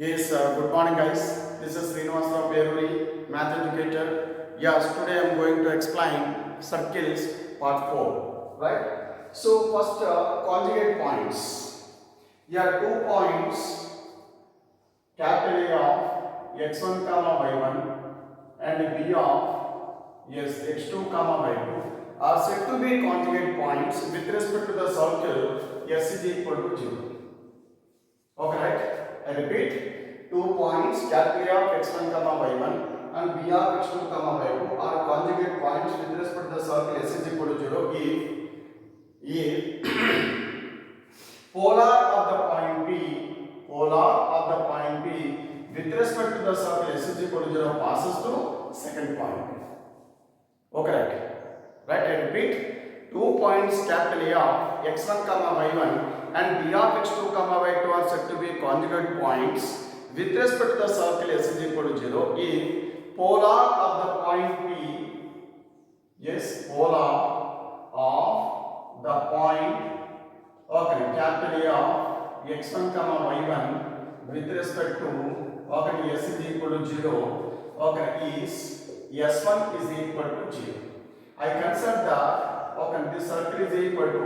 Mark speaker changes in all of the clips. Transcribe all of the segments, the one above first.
Speaker 1: Yes, good morning guys. This is Srinivasa Peruri, math educator. Yes, today I am going to explain circles part 4. Right? So first conjugate points. Here 2 points, capital A of x1 comma y1 and b of x2 comma y2 are said to be conjugate points with respect to the circle s is equal to 0. Okay, right? I repeat, 2 points, capital A of x1 comma y1 and b of x2 comma y2 are conjugate points with respect to the circle s is equal to 0 if polar of the point P with respect to the circle s is equal to 0 passes through second point. Okay, right? Right, I repeat, 2 points capital A of x1 comma y1 and b of x2 comma y2 are said to be conjugate points with respect to the circle s is equal to 0 if polar of the point P, polar of the point, capital A of x1 comma y1 with respect to, s is equal to 0, is s1 is equal to 0. I consider that this circle is equal to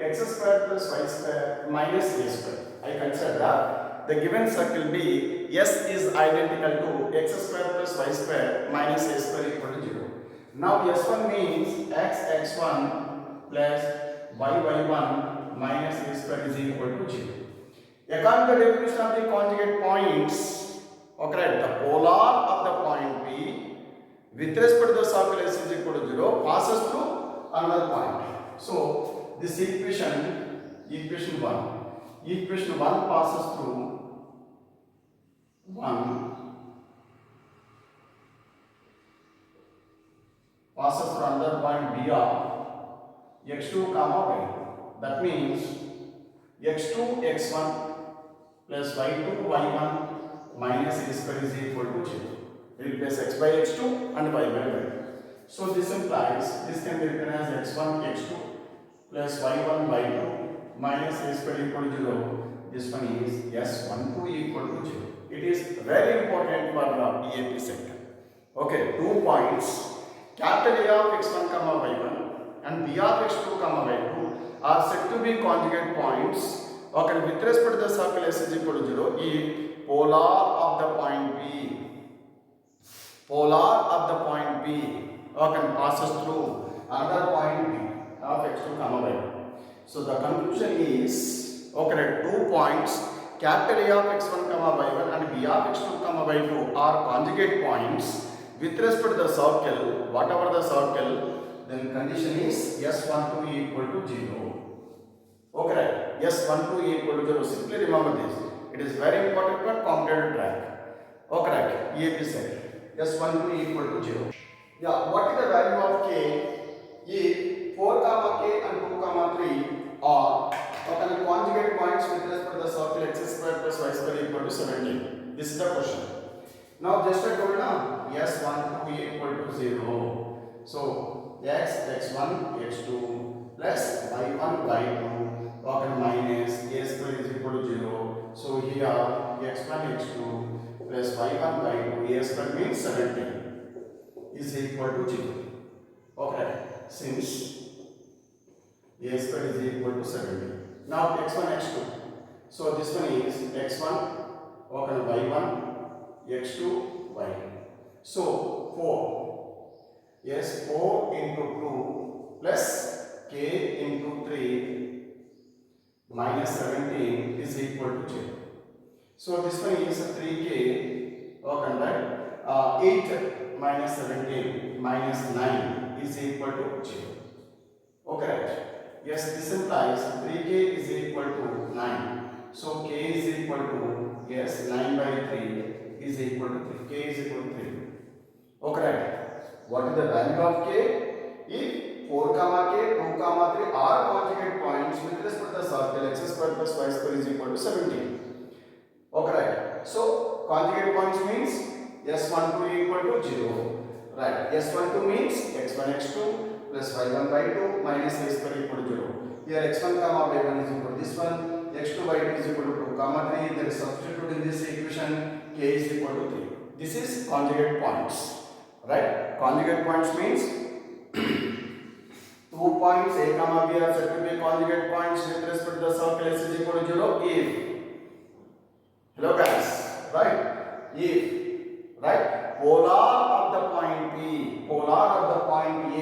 Speaker 1: x square plus y square minus a square. I consider that the given circle B S is identical to x square plus y square minus a square equal to 0. Now S1 means x1 plus y1 minus a square is equal to 0. According to the definition of the conjugate points, the polar of the point P with respect to the circle s is equal to 0 passes through another point. So this equation 1 passes through 1 another point B of x2 comma y2. That means x2 x1 plus y2 y1 minus a square is equal to 0. Replace x by x2 and y by y2. So this implies this can be written as x1 x2 plus y1 y2 minus a square equal to 0. This one is s12 equal to 0. It is very important for the EAP sector. Okay, 2 points, capital A of x1 comma y1 and b of x2 comma y2 are said to be conjugate points. With respect to the circle s is equal to 0 if polar of the point P passes through another point B of x2 comma y2. So the conclusion is 2 points capital A of x1 comma y1 and b of x2 comma y2 are conjugate points with respect to the circle, whatever the circle, then condition is s12 equal to 0. S12 equal to 0. Simply remember this. It is very important for competitive track. EAP set. S12 equal to 0. Yeah, what is the value of k if 4 comma k and 2 comma 3 are conjugate points with respect to the circle x square plus y square equal to 17? This is the question. Now just I told now s12 equal to 0. So x1 x2 plus y1 y2 minus a square is equal to 0. So here x1 x2 plus y1 y2 a square means 17 is equal to 0. Since a square is equal to 17. Now x1 x2. So this one is x1 y1 x2 y2. So 4. 4 into 2 plus k into 3 minus 17 is equal to 0. So this one is 3k, 8 minus 17 minus 9 is equal to 0. Right? Yes, this implies 3k is equal to 9. So k is equal to 9 by 3 is equal to 3. K is equal to 3. Right? What is the value of k? If 4 comma k, 2 comma 3 are conjugate points with respect to the circle x square plus y square is equal to 17. Right? So conjugate points means s12 equal to 0. Right? S12 means x1 x2 plus y1 y2 minus a square equal to 0. Here x1 comma y1 is equal to this one, x2 by 2 is equal to 2 comma 3. There is substitute in this equation, k is equal to 3. This is conjugate points, right? Conjugate points means 2 points a comma b are said to be conjugate points with respect to the circle s is equal to 0 if, hello guys, right, if, right, polar of the point p, polar of the point a,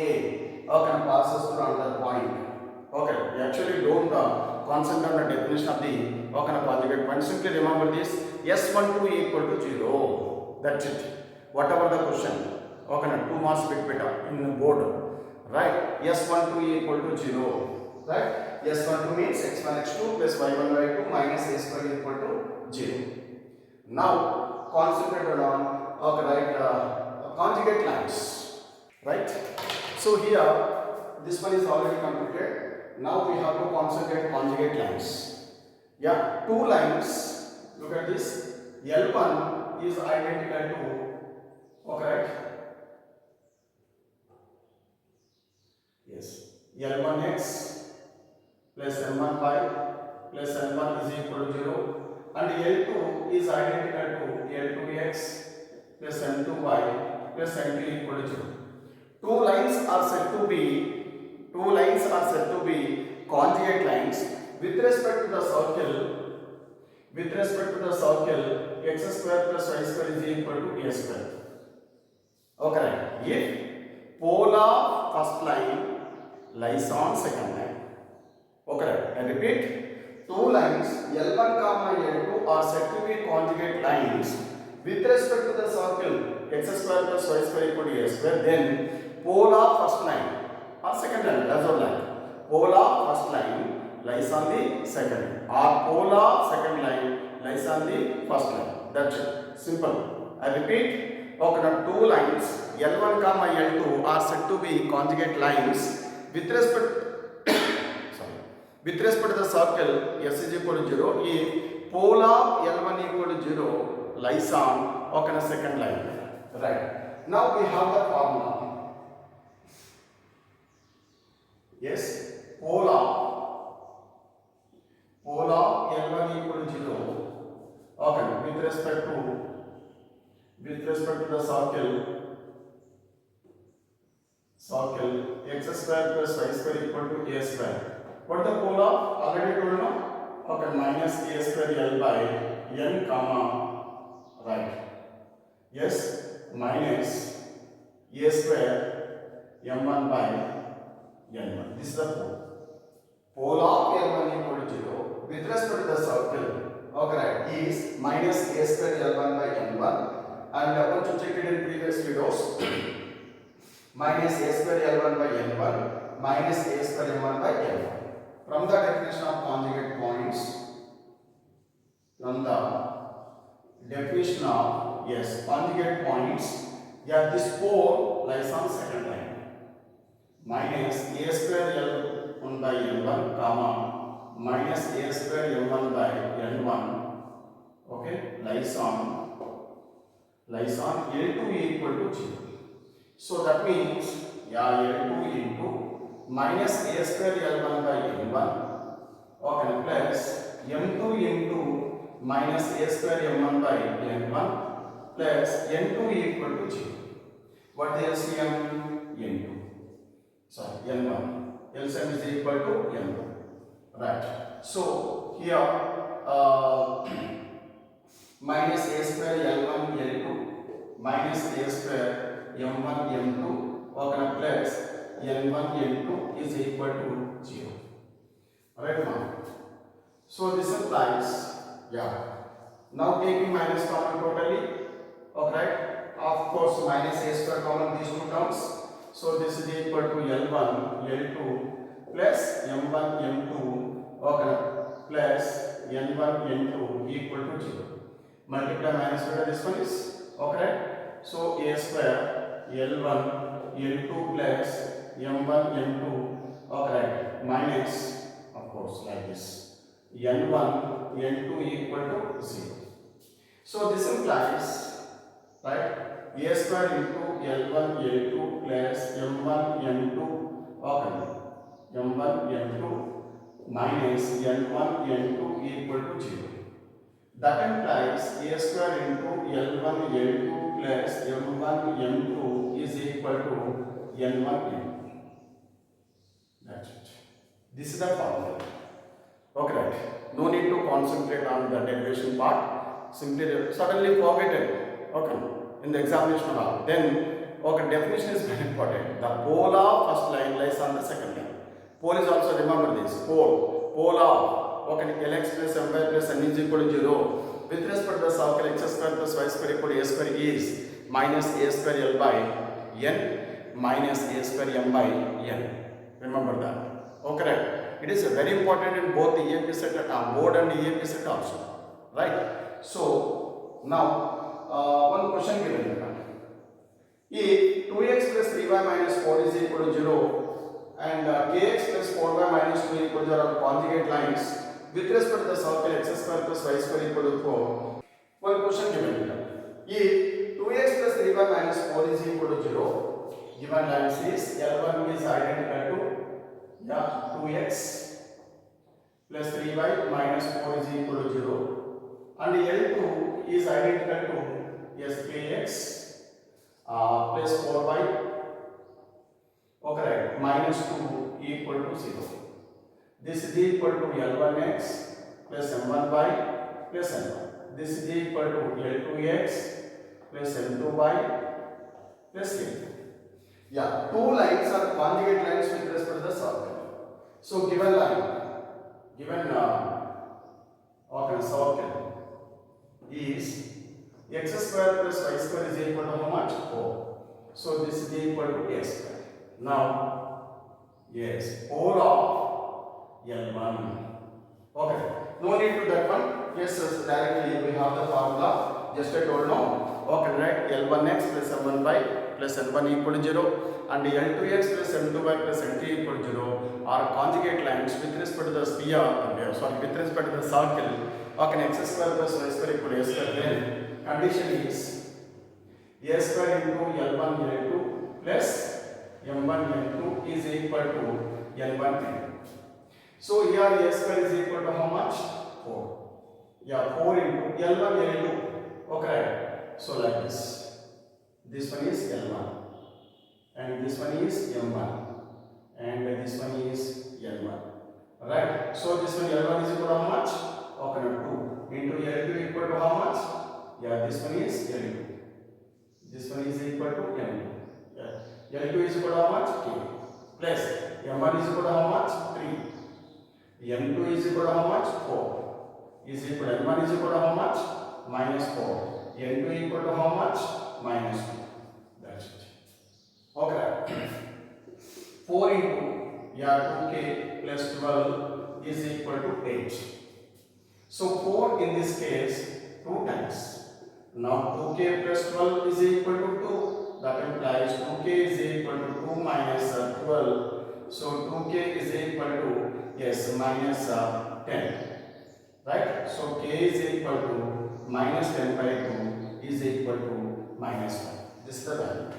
Speaker 1: okay, passes through another point. Okay, we actually don't concentrate on the definition of the conjugate point. Simply remember this, s12 equal to 0, that's it. Whatever the question, okay, 2 marks bit in the board, right? S12 equal to 0, right? S12 means x1 x2 plus y1 y2 minus a square equal to 0. Now concentrate on conjugate lines, right? So here this one is already completed. Now we have to concentrate conjugate lines. Yeah, two lines. Look at this. L1 is identical to, okay, yes, L1x plus M1y plus L1 is equal to 0, and L2 is identical to L2x plus M2y plus M2 equal to 0. Two lines are said to be conjugate lines with respect to the circle, x square plus y square is equal to a square. Okay, if pole of first line lies on second line. Okay, I repeat, two lines L1 comma L2 are said to be conjugate lines with respect to the circle x square plus y square equal to a square. Then pole of first line or second line, as well like pole of first line lies on the second line, or pole of second line lies on the first line. That's it. Simple. I repeat. Okay, now two lines L1 comma L2 are said to be conjugate lines with respect to the circle s is equal to 0 if pole of L1 equal to 0 lies on second line. Right. Now we have the formula. Yes, pole of L1 equal to 0. Okay, with respect to the circle x square plus y square equal to a square. What the pole of? Already told no? Okay, minus a square L by n comma, right? Yes, minus a square m1 by n1. This is the pole. Pole of L1 equal to 0 with respect to the circle, okay, right, is minus a square L1 by n1, and I want to check it in previous videos. Minus a square L1 by n1 minus a square m1 by n1. From the definition of conjugate points, conjugate points, yeah, this pole lies on second line. Minus a square L1 by n1 comma minus a square m1 by n1, okay, lies on L2 equal to 0. So that means, yeah, L2 into minus a square L1 by n1, okay, plus m2 into minus a square m1 by n1 plus n2 equal to 0. What the LCM? n2. Sorry, n1. LCM is equal to n1. Right. So here minus a square L1 L2 minus a square m1 m2, okay, plus n1 n2 is equal to 0. Alright now. So this implies, yeah, now taking minus common totally, okay, of course minus a square common these two terms. So this is equal to L1 L2 plus m1 m2, okay, plus n1 n2 equal to 0. Multiply minus whatever this one is, okay. So a square L1 L2 plus m1 m2, okay, minus, of course, like this, n1 n2 equal to 0. So this implies, right, a square into L1 L2 plus m1 m2, okay, m1 m2 minus n1 n2 equal to 0. That implies a square into L1 L2 plus m1 m2 is equal to n1 m2. That's it. This is the formula. Okay, right. No need to concentrate on the derivation part. Simply suddenly forget it. Okay. In the examination hall. Then, okay, definition is very important. The pole of first line lies on the second line. Pole is also, remember this. Pole of, okay, Lx plus my plus n is equal to 0. With respect to the circle, x square plus y square equal to a square is minus a square L by n minus a square m by n. Remember that. Okay, right. It is very important in both the EAP set board and EAP set also. Right. So, now, one question given. If 2x plus 3y minus 4 is equal to 0 and kx plus 4y minus 2 equal to 0 are conjugate lines with respect to the circle x square plus y square equal to 4. One question given. If 2x plus 3y minus 4 is equal to 0, given lines is L1 is identical to 2x plus 3y minus 4 is equal to 0 and L2 is identical to kx plus 4y, okay, right, minus 2 equal to 0. This is equal to L1x plus M1y plus N1. This is equal to L2x plus M2y plus N2. Yeah, two lines are conjugate lines with respect to the circle. So given line, given circle is x square plus y square is equal to how much? 4. So this is equal to a square. Now, yes, pole of L1. Okay, no need to that one. Yes, directly we have the formula. Just I told no. Okay, right. L1x plus M1y plus N1 equal to 0 and L2x plus M2y plus N2 equal to 0 are conjugate lines with respect to the sphere. With respect to the circle. Okay, x square plus y square equal to a square. Then condition is a square into L1 L2 plus M1 M2 is equal to L1 M2. So here a square is equal to how much? 4. Yeah, 4 into L1 L2. Okay, so like this. This one is L1 and this one is M1 and this one is L1. Right? So this one L1 is equal to how much? Okay, 2 into L2 equal to how much? Yeah, this one is L2. This one is equal to M2. Yeah. L2 is equal to how much? 2. Plus M1 is equal to how much? 3. M2 is equal to how much? 4. Is equal to M1 is equal to how much? Minus 4. N2 equal to how much? Minus 2. That's it. Okay. 4 into 2k plus 12 is equal to 8. So 4 in this case 2 times. Now 2k plus 12 is equal to 2. That implies 2k is equal to 2 minus 12. So 2k is equal to minus 10. Right? So k is equal to minus 10 by 2 is equal to minus 1. This is the value.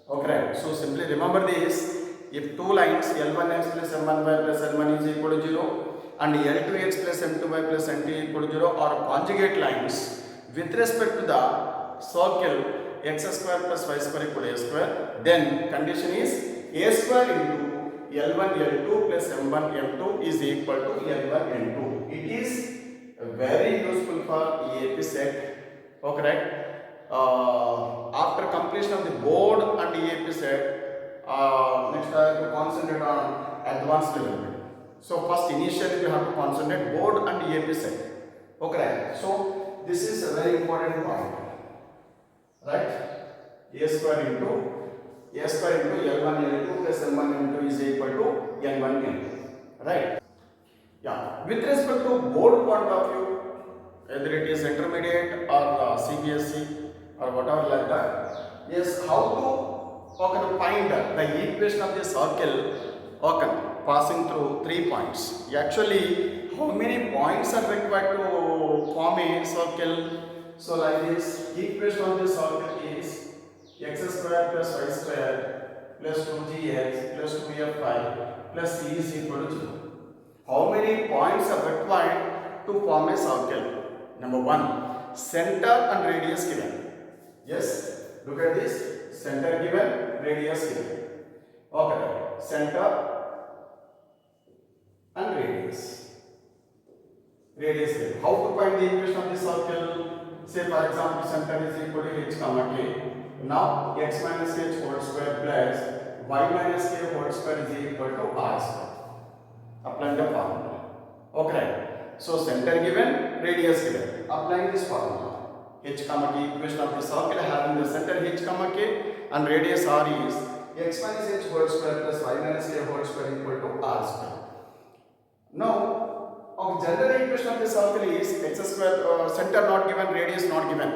Speaker 1: Okay. So simply remember this. If two lines L1x plus M1y plus N1 is equal to 0 and L2x plus M2y plus N2 equal to 0 are conjugate lines with respect to the circle x square plus y square equal to a square, then condition is a square into L1 L2 plus M1 M2 is equal to L1 N2. It is very useful for EAP set. Okay, right? After completion of the board and EAP set, next I have to concentrate on advanced level. So first initially we have to concentrate board and EAP set. Okay, right? So this is a very important point. Right? A square into L1 L2 plus M1 M2 is equal to N1 N2. Right? Yeah. With respect to board point of view, whether it is intermediate or CBSE or whatever like that, is how to find the equation of the circle passing through 3 points. Actually, how many points are required to form a circle? So like this, equation of the circle is x square plus y square plus 2gx plus 2fy plus c is equal to 0. How many points are required to form a circle? Number 1, center and radius given. Yes, look at this. Center given, radius given. Okay, center and radius. Radius given. How to find the equation of the circle? Say for example, center is equal to h comma k. Now x minus h whole square plus y minus k whole square is equal to r square. Applying the formula. Okay. So center given, radius given. Applying this formula. H comma k, equation of the circle having the center h comma k and radius r is x minus h whole square plus y minus k whole square equal to r square. Now, our general equation of the circle is x square, center not given, radius not given.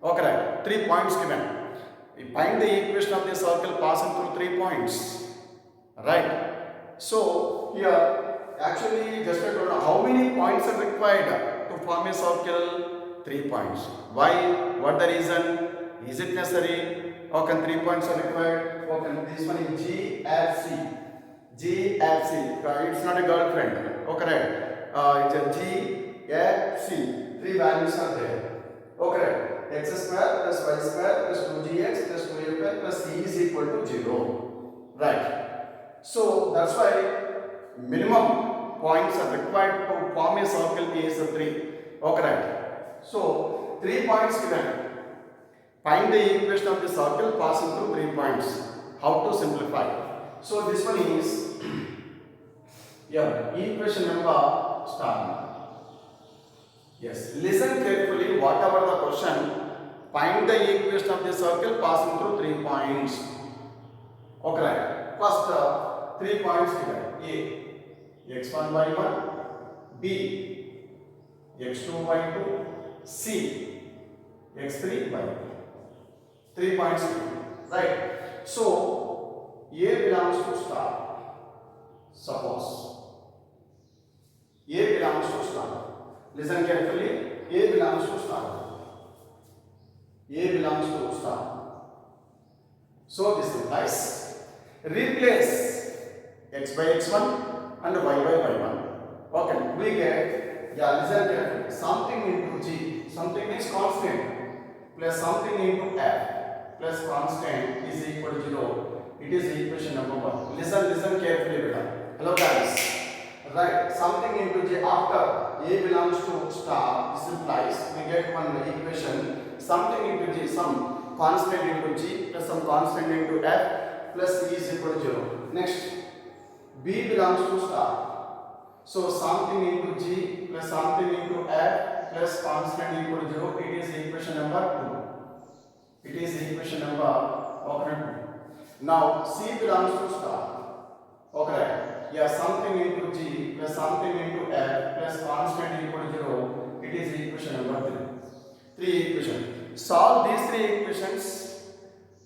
Speaker 1: Okay, 3 points given. We find the equation of the circle passing through 3 points. Right. So here actually just to know how many points are required to form a circle. 3 points. Why? What the reason? Is it necessary? Okay, 3 points are required. Okay, this one is G F C. G F C. It's not a girlfriend. Okay, right. It's a G F C. 3 values are there. Okay. X square plus y square plus 2gx plus 2fy plus c is equal to 0. Right. So that's why minimum points are required to form a circle is 3. Okay. Right. So 3 points given. Find the equation of the circle passing through 3 points. How to simplify? So this one is equation number star. Yes. Listen carefully. Whatever the question. Find the equation of the circle passing through 3 points. Okay. First 3 points given. A. x1, y1. B. x2, y2. C. x3, y3. 3 points given. Right. So, A belongs to star. Suppose. A belongs to star. Listen carefully. A belongs to star. A belongs to star. So this implies replace x by x1 and y by y1. Okay, we get listen carefully. Something into g, something is constant plus something into f plus constant is equal to 0. It is equation number 1. Listen carefully, beta. Hello guys. Right, something into j after A belongs to star. This implies we get one equation. Something into g, some constant into g plus some constant into f plus c is equal to 0. Next, B belongs to star. So something into g plus something into f plus constant equal to 0. It is equation number 2. It is equation number 2. Now C belongs to star. Okay. Yeah, something into g plus something into f plus constant equal to 0. It is equation number 3. 3 equations. Solve these 3 equations.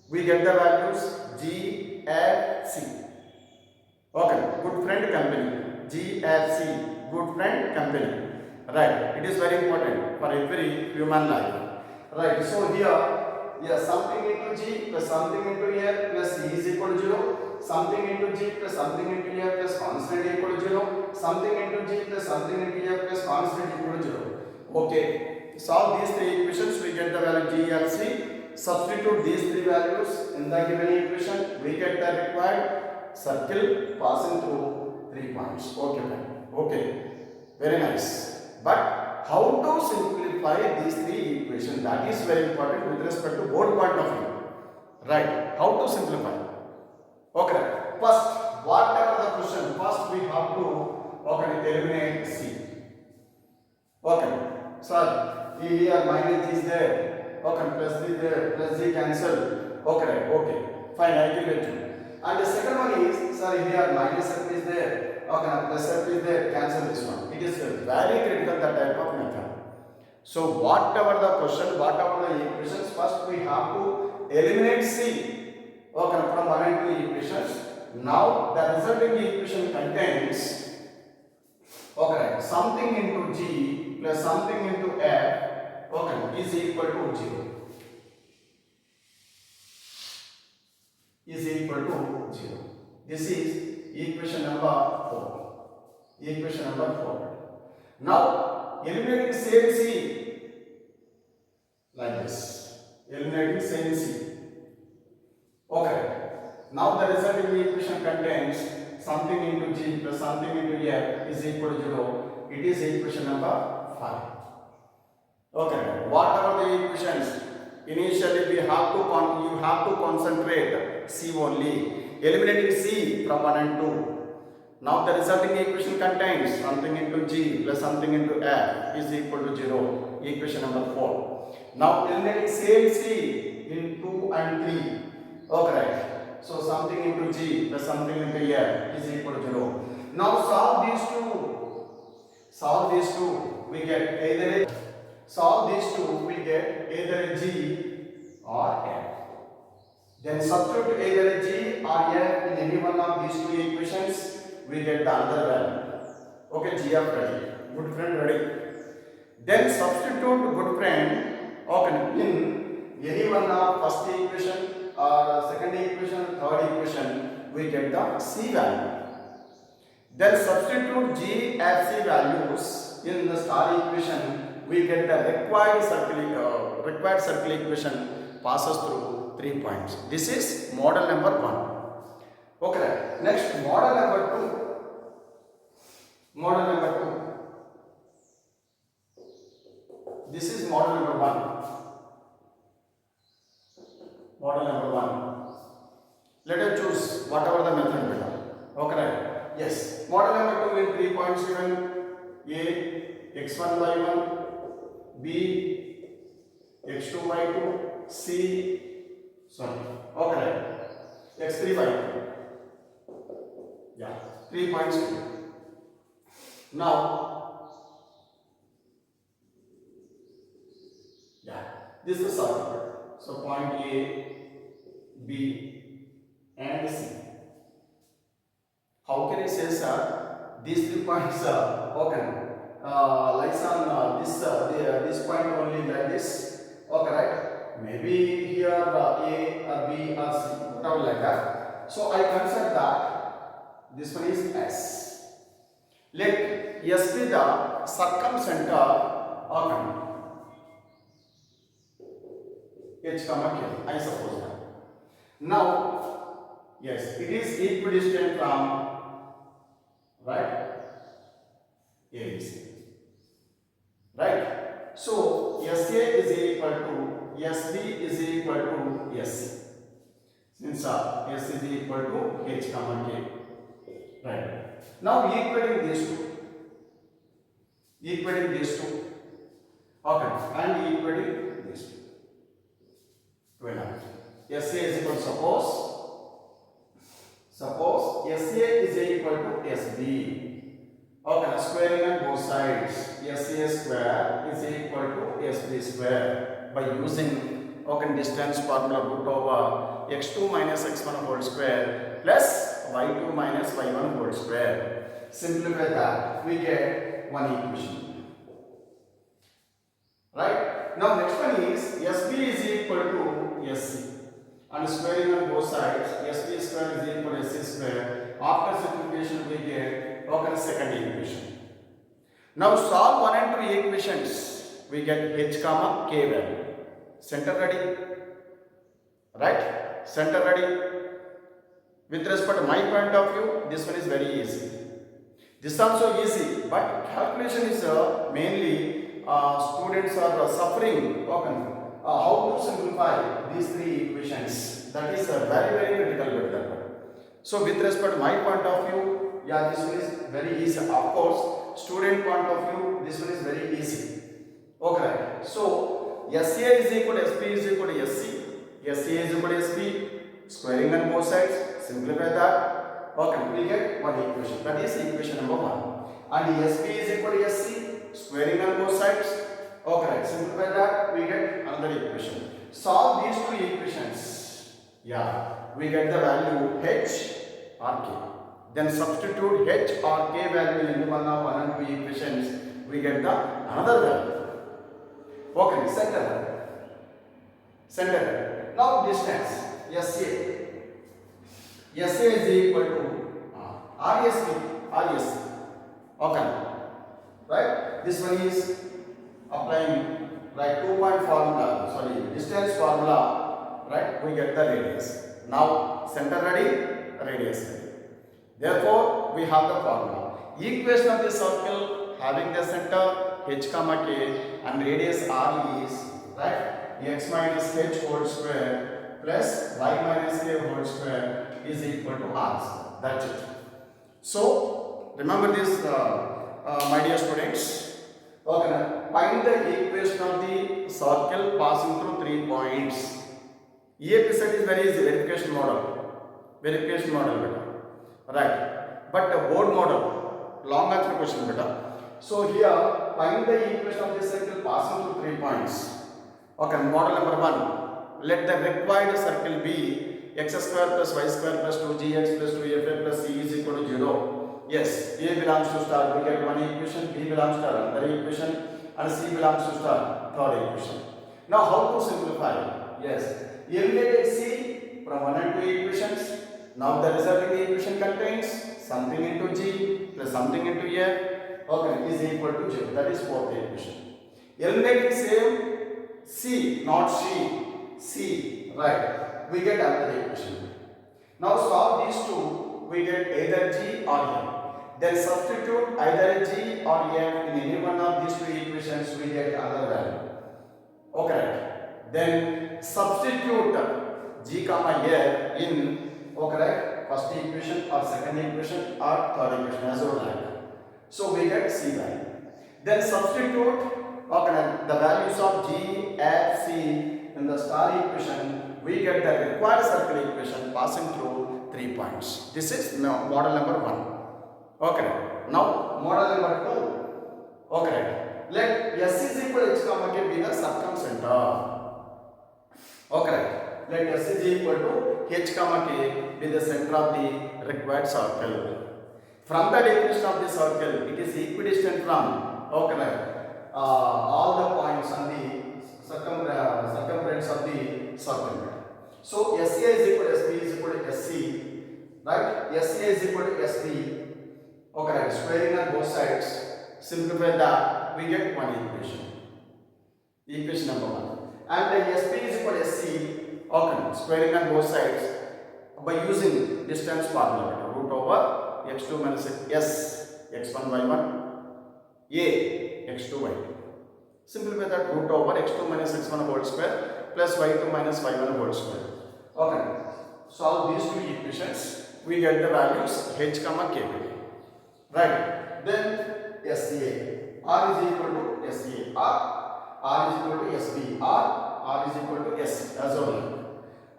Speaker 1: We get the values G, F, C. Okay, good friend company. G, F, C. Good friend company. Right. It is very important for every human life. Right. So here, something into G plus something into F plus C is equal to 0. Something into G plus something into F plus constant equal to 0. Something into G plus something into F plus constant equal to 0. Okay. Solve these 3 equations, we get the value G and C. Substitute these 3 values in the given equation, we get the required circle passing through 3 points. Okay, fine. Okay, very nice. But how to simplify these 3 equations? That is very important with respect to board point of view. Right? How to simplify? Okay. First, whatever the question, first we have to eliminate C. Okay. So here minus is there. Okay, plus D there, plus D cancel. Okay. Fine, I give it to you. And the second one is, here minus F is there. Okay, plus F is there, cancel this one. It is very critical, that type of method. So whatever the question, whatever the equations, first we have to eliminate C. Okay, from 1 and 2 equations. Now the resulting equation contains something into G plus something into F is equal to 0. Is equal to 0. This is equation number 4. equation number 4. Now eliminating same C like this. Eliminating same C. Okay. Now the resulting equation contains something into G plus something into F is equal to 0. It is equation number 5. Okay. Whatever the equations, initially you have to concentrate C only. Eliminating C from 1 and 2. Now the resulting equation contains something into G plus something into F is equal to 0. Equation number 4. Now eliminating same C in 2 and 3. Okay. So something into G plus something into F is equal to 0. Now solve these two. Solve these two. We get either a, solve these two. We get either a G or F. Then substitute either a G or F in any one of these two equations. We get the other value. Okay, G of ready. Good friend ready. Then substitute good friend. Okay, in any one of first equation or second equation, third equation, we get the C value. Then substitute G, F, C values in the star equation. We get the required circle equation passes through 3 points. This is model number 1. Okay, next model number 2. Model number 2. This is model number 1. Model number 1. Let us choose whatever the method we have. Okay, yes. Model number 2 in 3 points given: A, x1 y1, B, x2 y2, C, sorry, okay, x3 y3. Yeah, 3 points given. Now, yeah, this is circle. So point A, B, and C. How can I say, sir? These 3 points are okay. Lies on this point only like this. Okay, right? Maybe here A or B or C, whatever like that. So I consider that this one is S. Let S be the circumcenter organ. H comma K, I suppose that. Now, yes, it is equidistant from, right, ABC. Right? So, SA is equal to SB is equal to SC. Since S is equal to H comma K. Right. Now equating these two. Equating these two. Okay. And equating these two. 12. SA is equal to suppose SA is equal to SB. Okay. Squaring on both sides. SA square is equal to SB square by using distance formula root over x2 minus x1 whole square plus y2 minus y1 whole square. Simplify that, we get one equation. Right? Now next one is SB is equal to SC. And squaring on both sides, SB square is equal to SC square. After simplification we get second equation. Now solve 1 and 2 equations. We get H comma K value. Center ready? Right? Center ready? With respect to my point of view, this one is very easy. This also easy, but calculation is mainly students are suffering. How to simplify these 3 equations? That is very critical with that. So with respect to my point of view, yeah, this one is very easy. Of course, student point of view, this one is very easy. Okay, so SA is equal to SB is equal to SC. SA is equal to SB. Squaring on both sides, simplify that. Okay, we get one equation. That is equation number 1. And SB is equal to SC. Squaring on both sides. Okay, simplify that. We get another equation. Solve these 2 equations. Yeah, we get the value H or K. Then substitute H or K value in one of 1 and 2 equations. We get the another value. Okay, center. Now distance. SA is equal to RSC. Okay, right? This one is applying right 2-point formula, sorry, distance formula, right? We get the radius. Now center ready, radius ready. Therefore, we have the formula. Equation of the circle having the center h comma k and radius r is right x minus h whole square plus y minus k whole square is equal to r square. That's it. So remember this, my dear students. Okay, now find the equation of the circle passing through 3 points. EAP set is very easy, verification model. Verification model beta. Right. But the board model, long answer question beta. So here find the equation of the circle passing through 3 points. Okay, model number 1. Let the required circle be x square plus y square plus 2gx plus 2fa plus c is equal to 0. Yes, A belongs to star, we get one equation, B belongs to another equation, and C belongs to star, third equation. Now how to simplify? Yes, eliminated C from 1 and 2 equations. Now the resulting equation contains something into G plus something into A, okay, is equal to 0. That is fourth equation. Eliminating same C, not C, right? We get another equation. Now solve these two, we get either G or A. Then substitute either G or F in any one of these two equations, we get another value. Okay. Then substitute G comma F in, okay, first equation or second equation or third equation as you like. So we get C value. Then substitute, okay, the values of G, F, C in the star equation, we get the required circle equation passing through 3 points. This is model number 1. Okay, now model number 2. Okay, let S is equal to h comma k be the circumcenter. Okay, let S is equal to h comma k be the center of the required circle. From the definition of the circle, it is equidistant from, okay, all the points on the circumference of the circle. So SA is equal to SB is equal to SC, right? SA is equal to SB. Okay, squaring on both sides. Simplify that, we get one equation. Equation number 1. And SP is equal to SC. Okay, squaring on both sides by using distance formula. Root over x2 minus s x1 y1 a x2 y2. Simplify that, root over x2 minus x1 whole square plus y2 minus y1 whole square. Okay, solve these two equations, we get the values h comma k. Right, then SCA, R is equal to SCA, R is equal to SB, R is equal to S as well.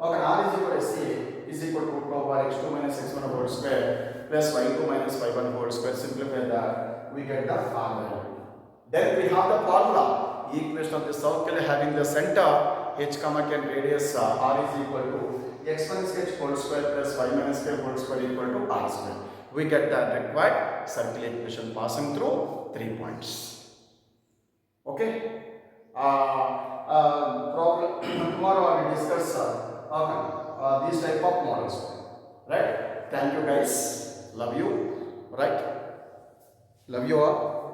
Speaker 1: Okay, R is equal to SCA is equal to root over x2 minus x1 whole square plus y2 minus y1 whole square. Simplify that, we get the R value. Then we have the formula, equation of the circle having the center h comma k and radius R is equal to x minus h whole square plus y minus k whole square equal to R square. We get the required circle equation passing through 3 points. Okay. Tomorrow I will discuss these type of models. Right. Thank you guys. Love you. Right. Love you all.